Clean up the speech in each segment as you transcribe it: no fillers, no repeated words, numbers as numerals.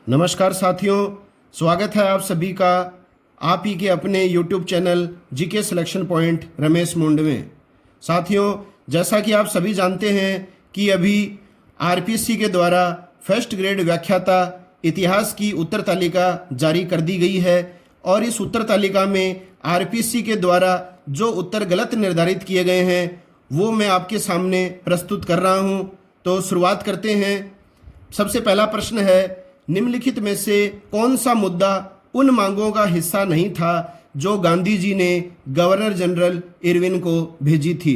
नमस्कार साथियों, स्वागत है आप सभी का आप ही के अपने YouTube channel GK selection point Ramesh मुंड में। साथियों, जैसा कि आप सभी जानते हैं कि अभी आरपीएससी के द्वारा फर्स्ट ग्रेड व्याख्याता इतिहास की उत्तर तालिका जारी कर दी गई है और इस उत्तर तालिका में आरपीएससी के द्वारा जो उत्तर गलत निर्धारित किए गए हैं वो मैं आपके सामने प्रस्तुत कर रहा हूं। तो शुरुआत करते हैं। सबसे पहला प्रश्न है, निम्नलिखित में से कौन सा मुद्दा उन मांगों का हिस्सा नहीं था जो गांधी जी ने गवर्नर जनरल इरविन को भेजी थी।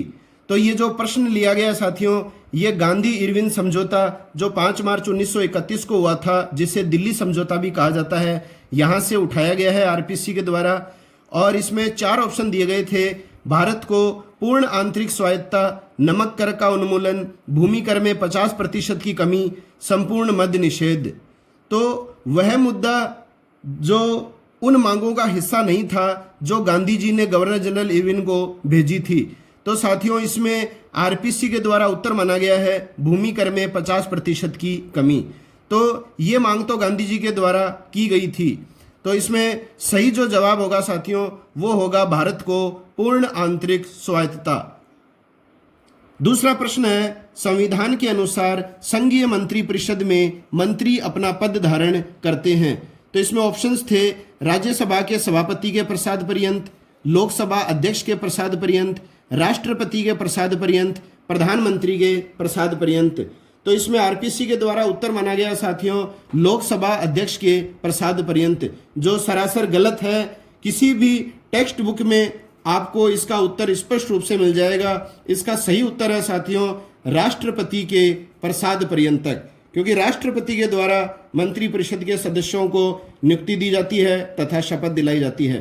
तो ये जो प्रश्न लिया गया साथियों, ये गांधी इरविन समझौता जो 5 मार्च 1931 को हुआ था, जिसे दिल्ली समझौता भी कहा जाता है, यहाँ से उठाया गया है आरपीएससी के द्वारा। और इसमें 4 ऑप्शन दिए गए थे। भारत को पूर्ण आंतरिक स्वायत्तता, नमक कर का उन्मूलन, भूमि कर में 50% की कमी, संपूर्ण मद्य निषेध। तो वह मुद्दा जो उन मांगों का हिस्सा नहीं था जो गांधी जी ने गवर्नर जनरल इरविन को भेजी थी। तो साथियों, इसमें आरपीएससी के द्वारा उत्तर माना गया है भूमि कर में 50% की कमी। तो ये मांग तो गांधी जी के द्वारा की गई थी। तो इसमें सही जो जवाब होगा साथियों वो होगा भारत को पूर्ण आंतरिक स्वायत्तता। दूसरा प्रश्न है, संविधान के अनुसार संघीय मंत्री परिषद में मंत्री अपना पद धारण करते हैं। तो इसमें ऑप्शंस थे राज्यसभा के सभापति के प्रसाद पर्यंत, लोकसभा अध्यक्ष के प्रसाद पर्यंत, राष्ट्रपति के प्रसाद पर्यंत, प्रधानमंत्री के प्रसाद पर्यंत। तो इसमें आरपीएससी के द्वारा उत्तर माना गया साथियों लोकसभा अध्यक्ष के प्रसाद पर्यंत, जो सरासर गलत है। किसी भी टेक्स्ट बुक में आपको इसका उत्तर स्पष्ट रूप से मिल जाएगा। इसका सही उत्तर है साथियों राष्ट्रपति के प्रसाद पर्यंत तक, क्योंकि राष्ट्रपति के द्वारा मंत्रिपरिषद के सदस्यों को नियुक्ति दी जाती है तथा शपथ दिलाई जाती है।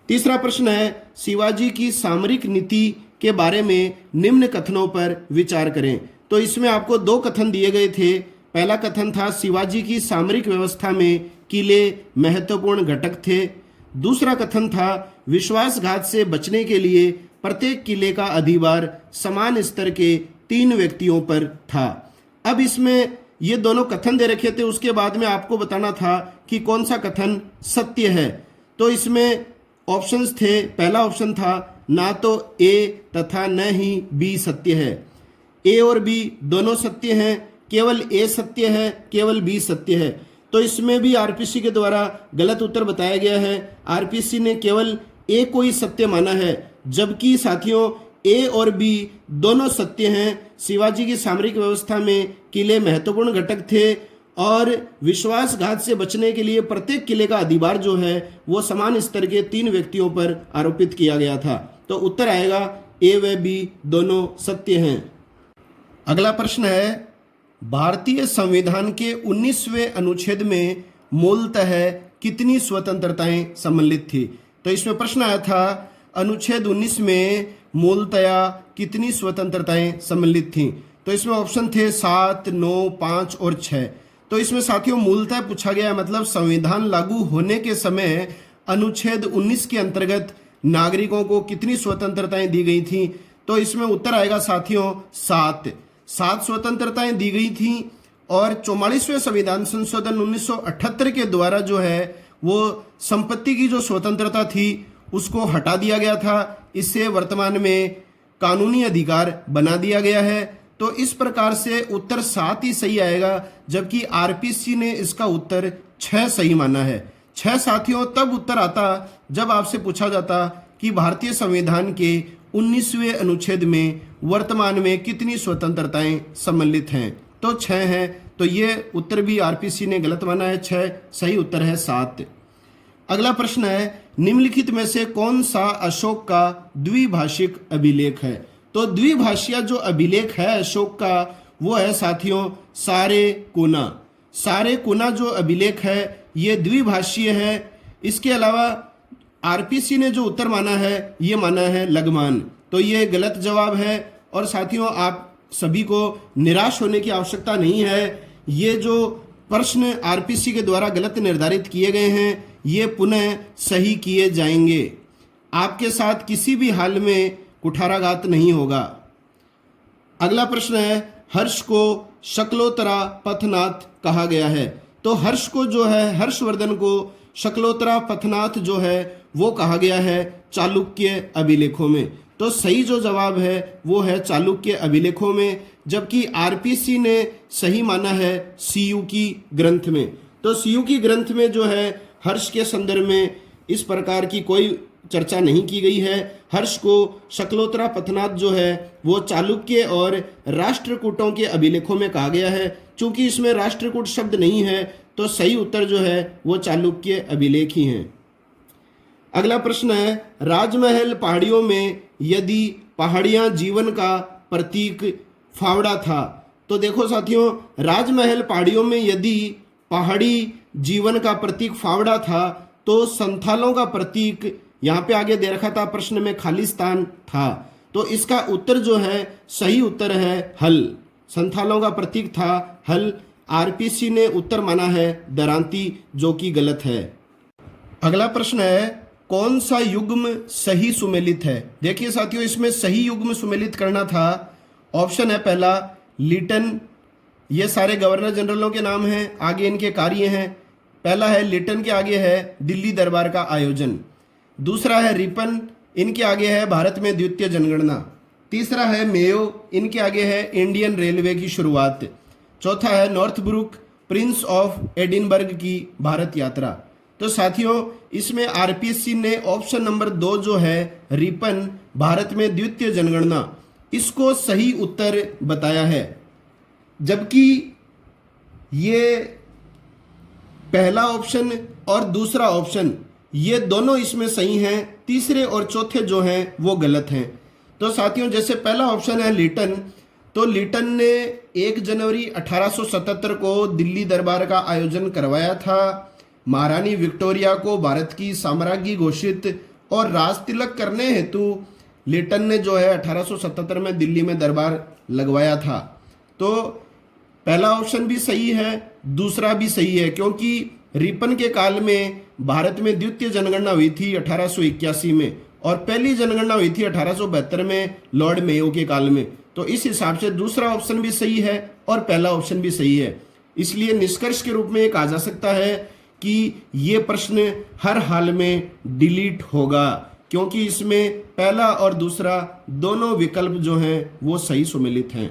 तीसरा प्रश्न है, शिवाजी की सामरिक नीति के बारे में निम्न कथनों पर विचार करें। तो इसमें आपको 2 कथन दिए गए थे। पहला कथन था शिवाजी की सामरिक व्यवस्था में किले महत्वपूर्ण घटक थे। दूसरा कथन था विश्वासघात से बचने के लिए प्रत्येक किले का अधिभार समान स्तर के 3 व्यक्तियों पर था। अब इसमें ये दोनों कथन दे रखे थे, उसके बाद में आपको बताना था कि कौन सा कथन सत्य है। तो इसमें ऑप्शंस थे, पहला ऑप्शन था ना तो ए तथा न ही बी सत्य है। ए और बी दोनों सत्य हैं, केवल ए सत्य है, केवल बी सत्य है। तो इसमें भी आरपीएससी के द्वारा गलत उत्तर बताया गया है। आरपीएससी ने केवल ए को ही सत्य माना है, जबकि साथियों ए और बी दोनों सत्य हैं। शिवाजी की सामरिक व्यवस्था में किले महत्वपूर्ण घटक थे और विश्वासघात से बचने के लिए प्रत्येक किले का अधिभार जो है वो समान स्तर के 3 व्यक्तियों पर आरोपित किया गया था। तो उत्तर आएगा ए व बी दोनों सत्य हैं। अगला प्रश्न है, भारतीय संविधान के 19वें अनुच्छेद में मूलतः कितनी स्वतंत्रताएं सम्मिलित थी। तो इसमें प्रश्न आया था अनुच्छेद 19 में मूलतः कितनी स्वतंत्रताएं सम्मिलित थी। तो इसमें ऑप्शन थे 7, 9, 5 और 6। तो इसमें साथियों मूलतः पूछा गया, मतलब संविधान लागू होने के समय अनुच्छेद 19 के अंतर्गत नागरिकों को कितनी स्वतंत्रताएं दी गई थी। तो इसमें उत्तर आएगा साथियों 7 स्वतंत्रताएं दी गई थी। और 44वें संविधान संशोधन 1978 के द्वारा जो है वो संपत्ति की जो स्वतंत्रता थी उसको हटा दिया गया था। इससे वर्तमान में कानूनी अधिकार बना दिया गया है। तो इस प्रकार से उत्तर 7 ही सही आएगा, जबकि आरपीएससी ने इसका उत्तर 6 सही माना है। 6 साथियों तब उत्तर आता जब आपसे पूछा जाता कि भारतीय संविधान के 19वें अनुच्छेद में वर्तमान में कितनी स्वतंत्रताएं सम्मिलित हैं। तो 6 हैं। तो ये उत्तर भी आरपीएससी ने गलत माना है, 6 सही उत्तर है 7। अगला प्रश्न है, निम्नलिखित में से कौन सा अशोक का द्विभाषिक अभिलेख है। तो द्विभाषीय जो अभिलेख है अशोक का वो है साथियों सारे कोना। सारे कोना जो अभिलेख है ये द्विभाषीय है। इसके अलावा आरपीएससी ने जो उत्तर माना है ये माना है लघुमान। तो ये गलत जवाब है। और साथियों आप सभी को निराश होने की आवश्यकता नहीं है। ये जो प्रश्न आरपीएससी के द्वारा गलत निर्धारित किए गए हैं ये पुनः सही किए जाएंगे। आपके साथ किसी भी हाल में कुठाराघात नहीं होगा। अगला प्रश्न है, हर्ष को शक्लोतरा पथनाथ कहा गया है। तो हर्ष को जो है, हर्षवर्धन को शकलोत्रा पथनाथ जो है वो कहा गया है चालुक्य अभिलेखों में। तो सही जो जवाब है वो है चालुक्य अभिलेखों में, जबकि आरपीसी ने सही माना है सीयूकी ग्रंथ में। तो सीयूकी ग्रंथ में जो है हर्ष के संदर्भ में इस प्रकार की कोई चर्चा नहीं की गई है। हर्ष को शकलोत्रा पथनाथ जो है वो चालुक्य और राष्ट्रकूटों के अभिलेखों में कहा गया है। चूंकि इसमें राष्ट्रकूट शब्द नहीं है तो सही उत्तर जो है वो चालुक्य अभिलेख ही हैं। अगला प्रश्न है, राजमहल पहाड़ियों में यदि पहाड़ियां जीवन का प्रतीक फावड़ा था। तो देखो साथियों, राजमहल पहाड़ियों में यदि पहाड़ी जीवन का प्रतीक फावड़ा था तो संथालों का प्रतीक यहाँ पे आगे दे रखा था प्रश्न में खालिस्तान था। तो इसका उत्तर जो है सही उत्तर है हल। संथालों का प्रतीक था हल। आरपीसी ने उत्तर माना है दरांती, जो कि गलत है। अगला प्रश्न है, कौन सा युग्म सही सुमेलित है। देखिए साथियों, इसमें सही युग्म सुमेलित करना था। ऑप्शन है पहला लिटन, ये सारे गवर्नर जनरलों के नाम हैं, आगे इनके कार्य हैं। पहला है लिटन, के आगे है दिल्ली दरबार का आयोजन। दूसरा है रिपन, इनके आगे है भारत में द्वितीय जनगणना। तीसरा है मेयो, इनके आगे है इंडियन रेलवे की शुरुआत। चौथा है नॉर्थब्रुक, प्रिंस ऑफ एडिनबर्ग की भारत यात्रा। तो साथियों, इसमें आरपीसी ने ऑप्शन नंबर 2 जो है रिपन, भारत में द्वितीय जनगणना, इसको सही उत्तर बताया है। जबकि ये पहला ऑप्शन और दूसरा ऑप्शन ये दोनों इसमें सही हैं, तीसरे और चौथे जो हैं वो गलत हैं। तो साथियों, जैसे पहला ऑप्शन है लिटन, तो लिटन ने 1 जनवरी 1877 को दिल्ली दरबार का आयोजन करवाया था। महारानी विक्टोरिया को भारत की साम्राज्ञी घोषित और राज तिलक करने हेतु लिटन ने जो है 1877 में दिल्ली में दरबार लगवाया था। तो पहला ऑप्शन भी सही है, दूसरा भी सही है, क्योंकि रिपन के काल में भारत में द्वितीय जनगणना हुई थी 1881 में और पहली जनगणना हुई थी 1872 में लॉर्ड मेयो के काल में। तो इस हिसाब से दूसरा ऑप्शन भी सही है और पहला ऑप्शन भी सही है। इसलिए निष्कर्ष के रूप में ये कहा जा सकता है कि ये प्रश्न हर हाल में डिलीट होगा, क्योंकि इसमें पहला और दूसरा दोनों विकल्प जो हैं वो सही सुमेलित हैं।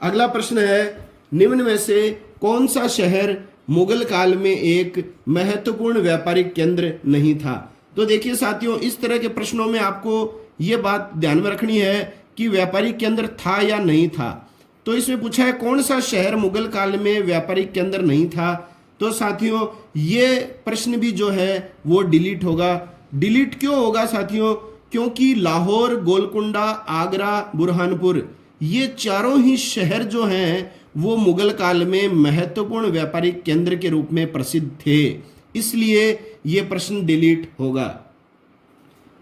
अगला प्रश्न है, निम्न में से कौन सा शहर मुगल काल में एक महत्वपूर्ण व्यापारिक केंद्र नहीं था। तो देखिए साथियों, इस तरह के प्रश्नों में आपको ये बात ध्यान में रखनी है कि व्यापारिक केंद्र था या नहीं था। तो इसमें पूछा है कौन सा शहर मुगल काल में व्यापारिक केंद्र नहीं था। तो साथियों, ये प्रश्न भी जो है वो डिलीट होगा। डिलीट क्यों होगा साथियों? क्योंकि लाहौर, गोलकुंडा, आगरा, बुरहानपुर, ये चारों ही शहर जो हैं वो मुगल काल में महत्वपूर्ण व्यापारिक केंद्र के रूप में प्रसिद्ध थे, इसलिए ये प्रश्न डिलीट होगा।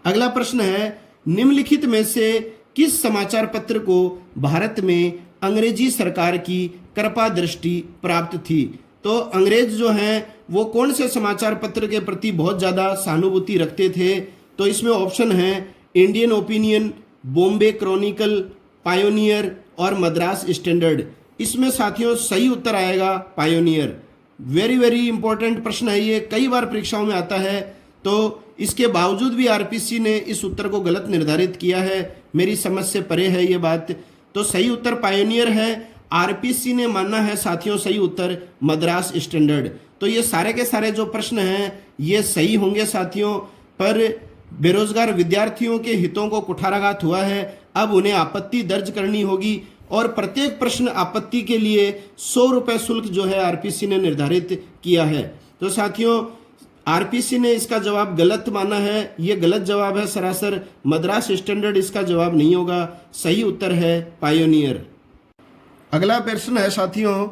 अगला प्रश्न है, निम्नलिखित में से किस समाचार पत्र को भारत में अंग्रेजी सरकार की कृपा दृष्टि प्राप्त थी। तो अंग्रेज जो हैं वो कौन से समाचार पत्र के प्रति बहुत ज़्यादा सहानुभूति रखते थे। तो इसमें ऑप्शन है Indian opinion, Bombay Chronicle, pioneer और मद्रास स्टैंडर्ड। इसमें साथियों सही उत्तर आएगा पायोनियर। वेरी वेरी इंपॉर्टेंट प्रश्न है ये, कई बार परीक्षाओं में आता है। तो इसके बावजूद भी आरपीसी ने इस उत्तर को गलत निर्धारित किया है, मेरी समझ से परे है ये बात। तो सही उत्तर पायोनियर है। आरपीसी ने माना है साथियों सही उत्तर मद्रास स्टैंडर्ड। तो ये सारे के सारे जो प्रश्न हैं ये सही होंगे साथियों, पर बेरोजगार विद्यार्थियों के हितों को कुठाराघात हुआ है। अब उन्हें आपत्ति दर्ज करनी होगी और प्रत्येक प्रश्न आपत्ति के लिए 100 रुपये शुल्क जो है आरपीसी ने निर्धारित किया है। तो साथियों, आरपीसी ने इसका जवाब गलत माना है, ये गलत जवाब है सरासर। मद्रास स्टैंडर्ड इसका जवाब नहीं होगा, सही उत्तर है पायोनियर। अगला प्रश्न है साथियों,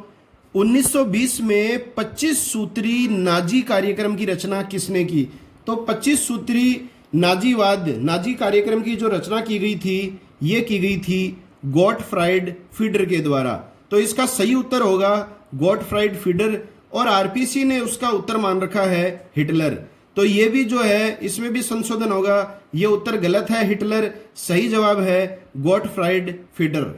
1920 में 25 सूत्री नाजी कार्यक्रम की रचना किसने की। तो 25 सूत्री नाजी कार्यक्रम की जो रचना की गई थी ये की गई थी गॉटफ्राइड फीडर के द्वारा। तो इसका सही उत्तर होगा गॉटफ्राइड फीडर और आरपीसी ने उसका उत्तर मान रखा है हिटलर। तो ये भी जो है इसमें भी संशोधन होगा, ये उत्तर गलत है हिटलर, सही जवाब है गॉटफ्राइड फीडर।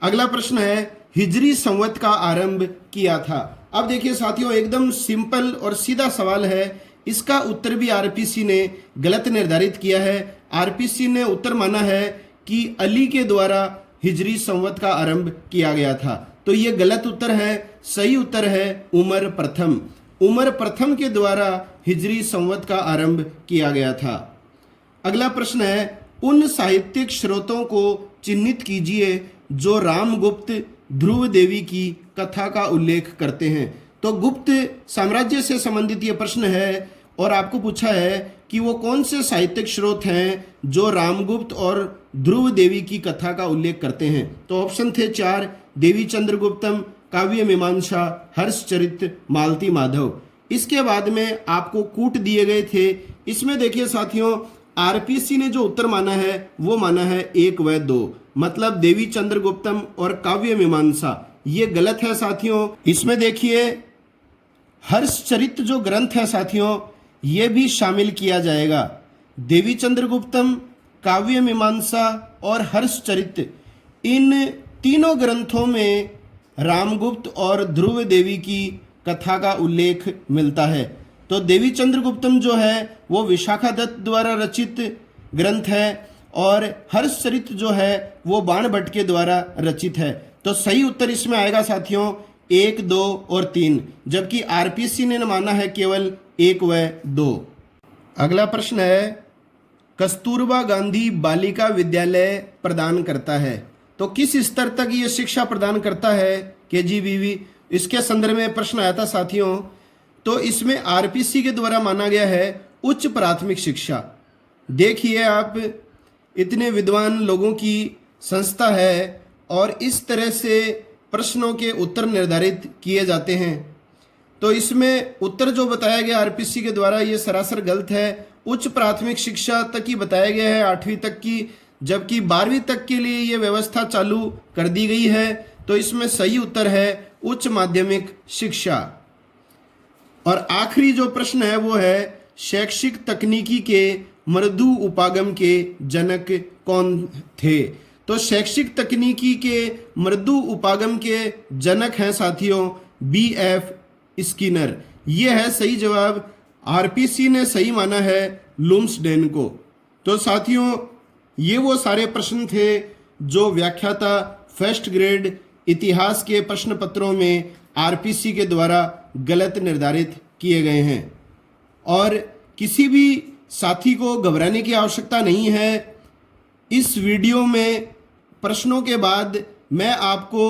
अगला प्रश्न है, हिजरी संवत का आरंभ किया था। अब देखिए साथियों, एकदम सिंपल और सीधा सवाल है, इसका उत्तर भी आरपीसी ने गलत निर्धारित किया है। आरपीसी ने उत्तर माना है कि अली के द्वारा हिजरी संवत का आरंभ किया गया था, तो ये गलत उत्तर है। सही उत्तर है उमर प्रथम। उमर प्रथम के द्वारा हिजरी संवत का आरंभ किया गया था। अगला प्रश्न है, उन साहित्यिक स्रोतों को चिन्हित कीजिए जो रामगुप्त ध्रुव देवी की कथा का उल्लेख करते हैं। तो गुप्त साम्राज्य से संबंधित ये प्रश्न है और आपको पूछा है कि वो कौन से साहित्यिक स्रोत हैं जो रामगुप्त और ध्रुव देवी की कथा का उल्लेख करते हैं। तो ऑप्शन थे 4, देवी चंद्रगुप्तम, काव्य मीमांसा, हर्षचरित, मालती माधव। इसके बाद में आपको कूट दिए गए थे। इसमें देखिए साथियों, आरपीसी ने जो उत्तर माना है वो माना है 1 व 2, मतलब देवी चंद्रगुप्तम और काव्य मीमांसा। ये गलत है साथियों। इसमें देखिए हर्षचरित जो ग्रंथ है साथियों, ये भी शामिल किया जाएगा। देवी चंद्रगुप्तम, काव्य मीमांसा और हर्षचरित, इन तीनों ग्रंथों में रामगुप्त और ध्रुव देवी की कथा का उल्लेख मिलता है। तो देवी चंद्रगुप्तम जो है वो विशाखा दत्त द्वारा रचित ग्रंथ है और हर्षचरित जो है वो बाण भट्ट के द्वारा रचित है। तो सही उत्तर इसमें आएगा साथियों 1, 2 और 3, जबकि आरपीसी ने माना है केवल 1 व 2। अगला प्रश्न है, कस्तूरबा गांधी बालिका विद्यालय प्रदान करता है, तो किस स्तर तक ये शिक्षा प्रदान करता है, केजीबीवी, इसके संदर्भ में प्रश्न आया था साथियों। तो इसमें आरपीसी के द्वारा माना गया है उच्च प्राथमिक शिक्षा। देखिए आप, इतने विद्वान लोगों की संस्था है और इस तरह से प्रश्नों के उत्तर निर्धारित किए जाते हैं। तो इसमें उत्तर जो बताया गया आरपीसी के द्वारा ये सरासर गलत है। उच्च प्राथमिक शिक्षा तक ही बताया गया है, 8वीं तक की, जबकि 12वीं तक के लिए ये व्यवस्था चालू कर दी गई है। तो इसमें सही उत्तर है उच्च माध्यमिक शिक्षा। और आखिरी जो प्रश्न है वो है, शैक्षिक तकनीकी के मृदु उपागम के जनक कौन थे। तो शैक्षिक तकनीकी के मृदु उपागम के जनक हैं साथियों BF स्किनर। ये है सही जवाब। आरपीसी ने सही माना है लुम्सडेन को। तो साथियों, ये वो सारे प्रश्न थे जो व्याख्याता फर्स्ट ग्रेड इतिहास के प्रश्न पत्रों में आरपीसी के द्वारा गलत निर्धारित किए गए हैं। और किसी भी साथी को घबराने की आवश्यकता नहीं है। इस वीडियो में प्रश्नों के बाद मैं आपको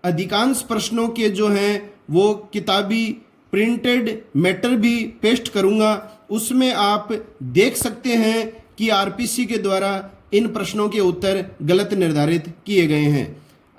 अधिकांश प्रश्नों के जो हैं वो किताबी प्रिंटेड मैटर भी पेस्ट करूंगा। उसमें आप देख सकते हैं कि आरपीसी के द्वारा इन प्रश्नों के उत्तर गलत निर्धारित किए गए हैं।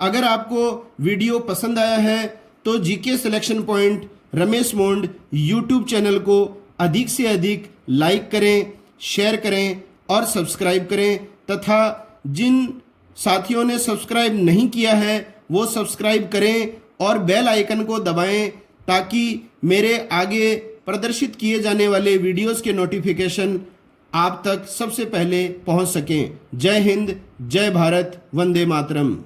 अगर आपको वीडियो पसंद आया है तो जीके सिलेक्शन पॉइंट रमेश मोंड यूट्यूब चैनल को अधिक से अधिक लाइक करें, शेयर करें और सब्सक्राइब करें, तथा जिन साथियों ने सब्सक्राइब नहीं किया है वो सब्सक्राइब करें और बेल आइकन को दबाएं ताकि मेरे आगे प्रदर्शित किए जाने वाले वीडियोस के नोटिफिकेशन आप तक सबसे पहले पहुंच सकें। जय हिंद, जय भारत, वंदे मातरम।